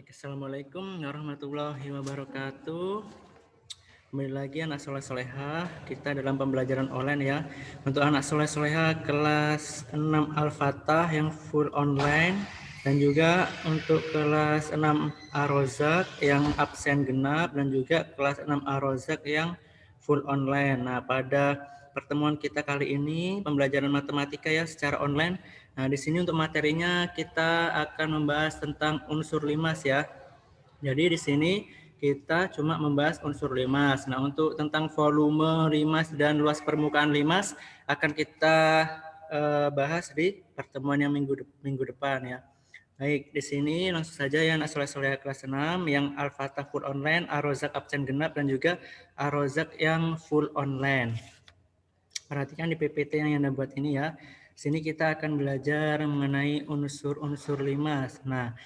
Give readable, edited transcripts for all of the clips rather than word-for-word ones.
Assalamualaikum warahmatullahi wabarakatuh. Kembali lagi anak soleh solehah, kita dalam pembelajaran online ya. Untuk anak soleh solehah kelas 6 Al-Fatah yang full online, dan juga untuk kelas 6 Ar-Rozak yang absen genap, dan juga kelas 6 Ar-Rozak yang full online. Nah, pada pertemuan kita kali ini pembelajaran matematika ya secara online. Nah, di sini untuk materinya kita akan membahas tentang unsur limas ya. Jadi di sini kita cuma membahas unsur limas. Nah, untuk tentang volume limas dan luas permukaan limas akan kita bahas di pertemuan yang minggu depan ya. Baik, di sini langsung saja ya anak soleh-soleh kelas 6 yang Al-Fatah full online, Ar-Rozak absen genap, dan juga Ar-Rozak yang full online. Perhatikan di PPT yang Anda buat ini ya. Sini kita akan belajar mengenai unsur-unsur limas. Nah,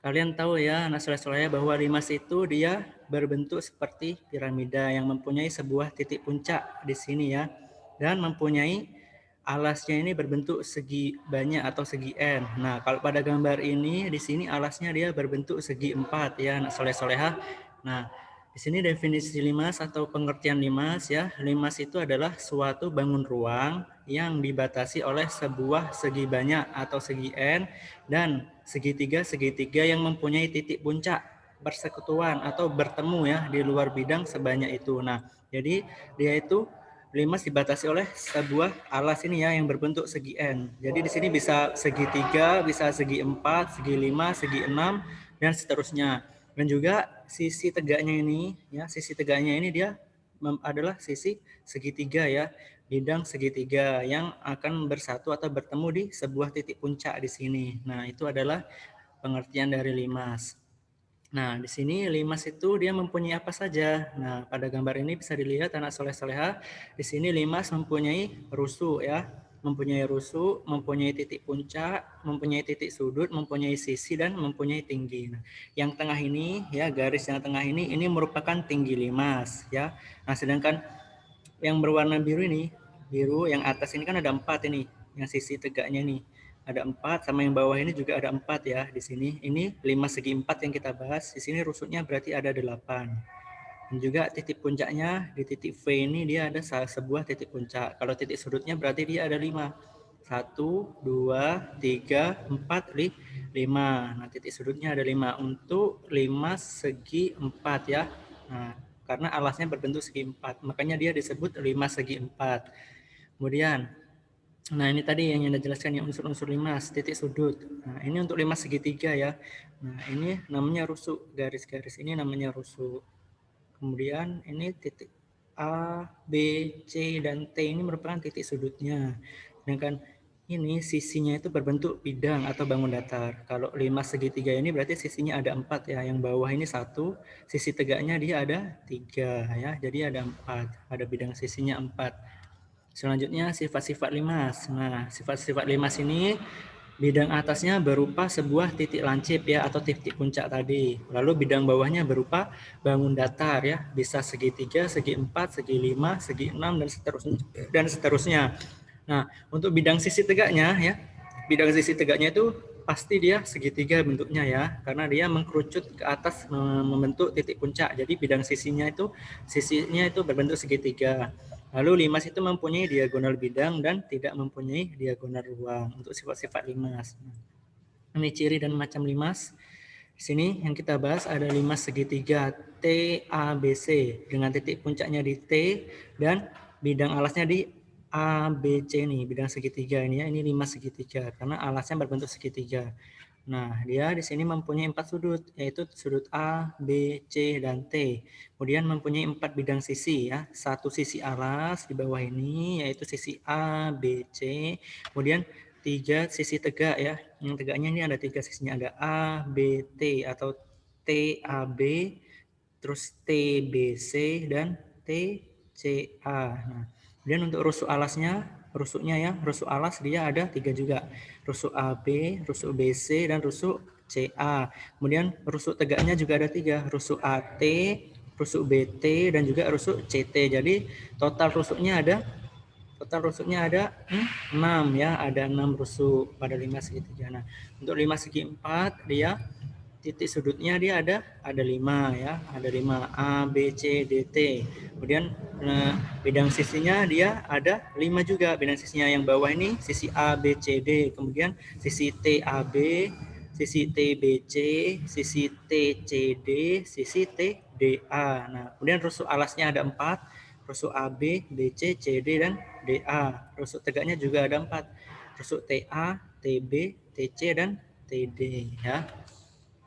kalian tahu ya, anak soleh-soleh, bahwa limas itu dia berbentuk seperti piramida yang mempunyai sebuah titik puncak di sini ya, dan mempunyai alasnya ini berbentuk segi banyak atau segi N. Nah, kalau pada gambar ini di sini alasnya dia berbentuk segi 4 ya, anak soleh-solehah. Nah, di sini definisi limas atau pengertian limas ya. Limas itu adalah suatu bangun ruang yang dibatasi oleh sebuah segi banyak atau segi N dan segitiga yang mempunyai titik puncak persekutuan atau bertemu ya di luar bidang sebanyak itu. Nah, jadi dia itu limas dibatasi oleh sebuah alas ini ya yang berbentuk segi N. Jadi di sini bisa segitiga, bisa segi 4, segi 5, segi 6 dan seterusnya. Dan juga sisi tegaknya ini ya, sisi tegaknya ini dia adalah sisi segitiga ya, bidang segitiga yang akan bersatu atau bertemu di sebuah titik puncak di sini. Nah, itu adalah pengertian dari limas. Nah, di sini limas itu dia mempunyai apa saja. Nah, pada gambar ini bisa dilihat anak soleh-soleha, di sini limas mempunyai rusuk ya, mempunyai titik puncak, mempunyai titik sudut, mempunyai sisi, dan mempunyai tinggi. Nah, yang tengah ini ya, garis yang tengah ini merupakan tinggi limas ya. Nah, sedangkan yang berwarna biru ini, biru yang atas ini kan ada 4 ini, yang sisi tegaknya nih. Ada 4, sama yang bawah ini juga ada 4 ya di sini. Ini 5 segi 4 yang kita bahas. Di sini rusuknya berarti ada 8. Dan juga titik puncaknya di titik V ini dia ada sebuah titik puncak. Kalau titik sudutnya berarti dia ada 5. 1, 2, 3, 4, 5. Nah, titik sudutnya ada 5 untuk 5 segi 4 ya. Nah, karena alasnya berbentuk segi 4, makanya dia disebut 5 segi 4. Kemudian, nah ini tadi yang Anda jelaskan ya, unsur-unsur limas, titik sudut. Nah, ini untuk limas segitiga ya. Nah, ini namanya rusuk, garis-garis ini namanya rusuk. Kemudian ini titik A, B, C, dan T ini merupakan titik sudutnya. Sedangkan ini sisinya itu berbentuk bidang atau bangun datar. Kalau limas segitiga ini berarti sisinya ada 4 ya. Yang bawah ini 1, sisi tegaknya dia ada 3 ya. Jadi ada 4, ada bidang sisinya 4. Selanjutnya sifat-sifat limas. Nah, sifat-sifat limas ini bidang atasnya berupa sebuah titik lancip ya atau titik puncak tadi. Lalu bidang bawahnya berupa bangun datar ya, bisa segitiga, segi 4, segi 5, segi 6 dan seterusnya. Nah, untuk bidang sisi tegaknya ya, bidang sisi tegaknya itu pasti dia segitiga bentuknya ya, karena dia mengkerucut ke atas membentuk titik puncak. Jadi bidang sisinya itu berbentuk segitiga. Lalu limas itu mempunyai diagonal bidang dan tidak mempunyai diagonal ruang untuk sifat-sifat limas. Ini ciri dan macam limas. Di sini yang kita bahas ada limas segitiga TABC dengan titik puncaknya di T dan bidang alasnya di ABC nih, bidang segitiga ini ya, ini limas segitiga karena alasnya berbentuk segitiga. Nah, dia di sini mempunyai 4 sudut, yaitu sudut A, B, C, dan T. Kemudian mempunyai 4 bidang sisi ya. Satu sisi alas di bawah ini, yaitu sisi A, B, C. Kemudian 3 sisi tegak ya. Yang tegaknya ini ada 3 sisinya, ada A, B, T atau T, A, B, terus T, B, C, dan T, C, A. Nah, kemudian untuk rusuk alasnya, rusuknya ya, rusuk alas dia ada 3 juga. Rusuk AB, rusuk BC, dan rusuk CA. Kemudian rusuk tegaknya juga ada 3, rusuk AT, rusuk BT, dan juga rusuk CT. Jadi total rusuknya ada 6 ya, ada 6 rusuk pada 5 segitiga. Nah, untuk 5 segi 4 dia titik sudutnya dia ada 5 ya, ada 5 A, B, C, D, T. Kemudian bidang sisinya dia ada 5 juga. Bidang sisinya yang bawah ini sisi A, B, C, D. Kemudian sisi T, A, B, sisi T, B, C, sisi T, C, D, sisi T, D, A. Nah, kemudian rusuk alasnya ada 4, rusuk AB, BC, CD, dan DA. Rusuk tegaknya juga ada 4, rusuk TA, TB, TC, dan TD ya.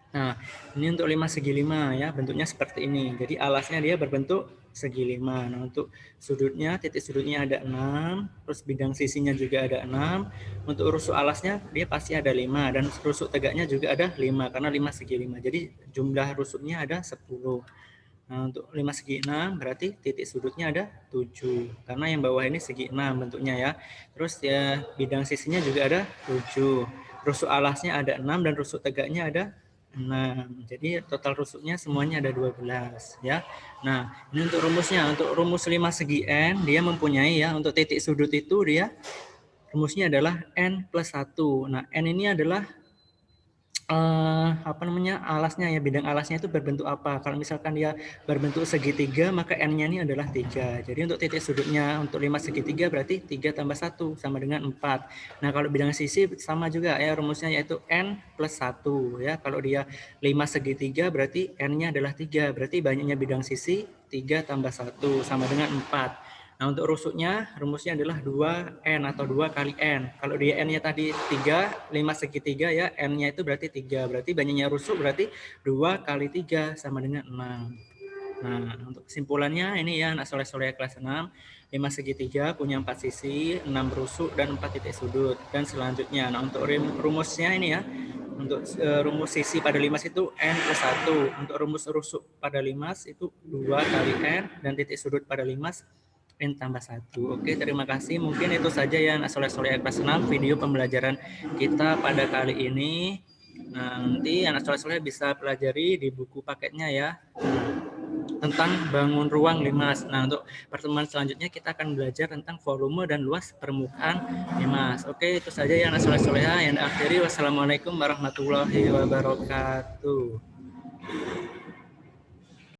Nah, ini untuk 5 segi 5 ya, bentuknya seperti ini. Jadi alasnya dia berbentuk segi 5. Nah, untuk sudutnya, titik sudutnya ada 6, terus bidang sisinya juga ada 6. Untuk rusuk alasnya dia pasti ada 5 dan rusuk tegaknya juga ada 5 karena 5 segi 5. Jadi jumlah rusuknya ada 10. Nah, untuk 5 segi 6 berarti titik sudutnya ada 7. Karena yang bawah ini segi 6 bentuknya ya. Terus ya bidang sisinya juga ada 7. Rusuk alasnya ada 6 dan rusuk tegaknya ada 6. Jadi total rusuknya semuanya ada 12 ya. Nah, ini untuk rumusnya. Untuk rumus 5 segi n dia mempunyai ya, untuk titik sudut itu dia rumusnya adalah n plus 1. Nah, n ini adalah alasnya ya, bidang alasnya itu berbentuk apa. Kalau misalkan dia berbentuk segitiga, maka n-nya ini adalah 3. Jadi untuk titik sudutnya untuk 5 segitiga berarti 3 tambah 1 sama dengan 4. Nah, kalau bidang sisi sama juga ya, rumusnya yaitu n plus 1 ya. Kalau dia 5 segitiga berarti n-nya adalah 3. Berarti banyaknya bidang sisi 3 tambah 1 sama dengan 4. Nah, untuk rusuknya, rumusnya adalah 2N atau 2 kali N. Kalau dia N-nya tadi 3, 5 segitiga ya, N-nya itu berarti 3. Berarti banyaknya rusuk berarti 2 kali 3 sama dengan 6. Nah, untuk kesimpulannya ini ya, anak soleh-soleh kelas 6, 5 segitiga punya 4 sisi, 6 rusuk, dan 4 titik sudut. Dan selanjutnya, nah untuk rumusnya ini ya, untuk rumus sisi pada 5 itu N plus 1. Untuk rumus rusuk pada 5 itu 2 kali N, dan titik sudut pada 5 N tambah 1. Oke, terima kasih. Mungkin itu saja ya anak soleh-soleh kelas 6 video pembelajaran kita pada kali ini. Nah, nanti anak soleh-soleh bisa pelajari di buku paketnya ya. Tentang bangun ruang limas. Nah, untuk pertemuan selanjutnya kita akan belajar tentang volume dan luas permukaan limas. Oke, itu saja ya anak soleh-soleha. Yang akhiri, wassalamualaikum warahmatullahi wabarakatuh.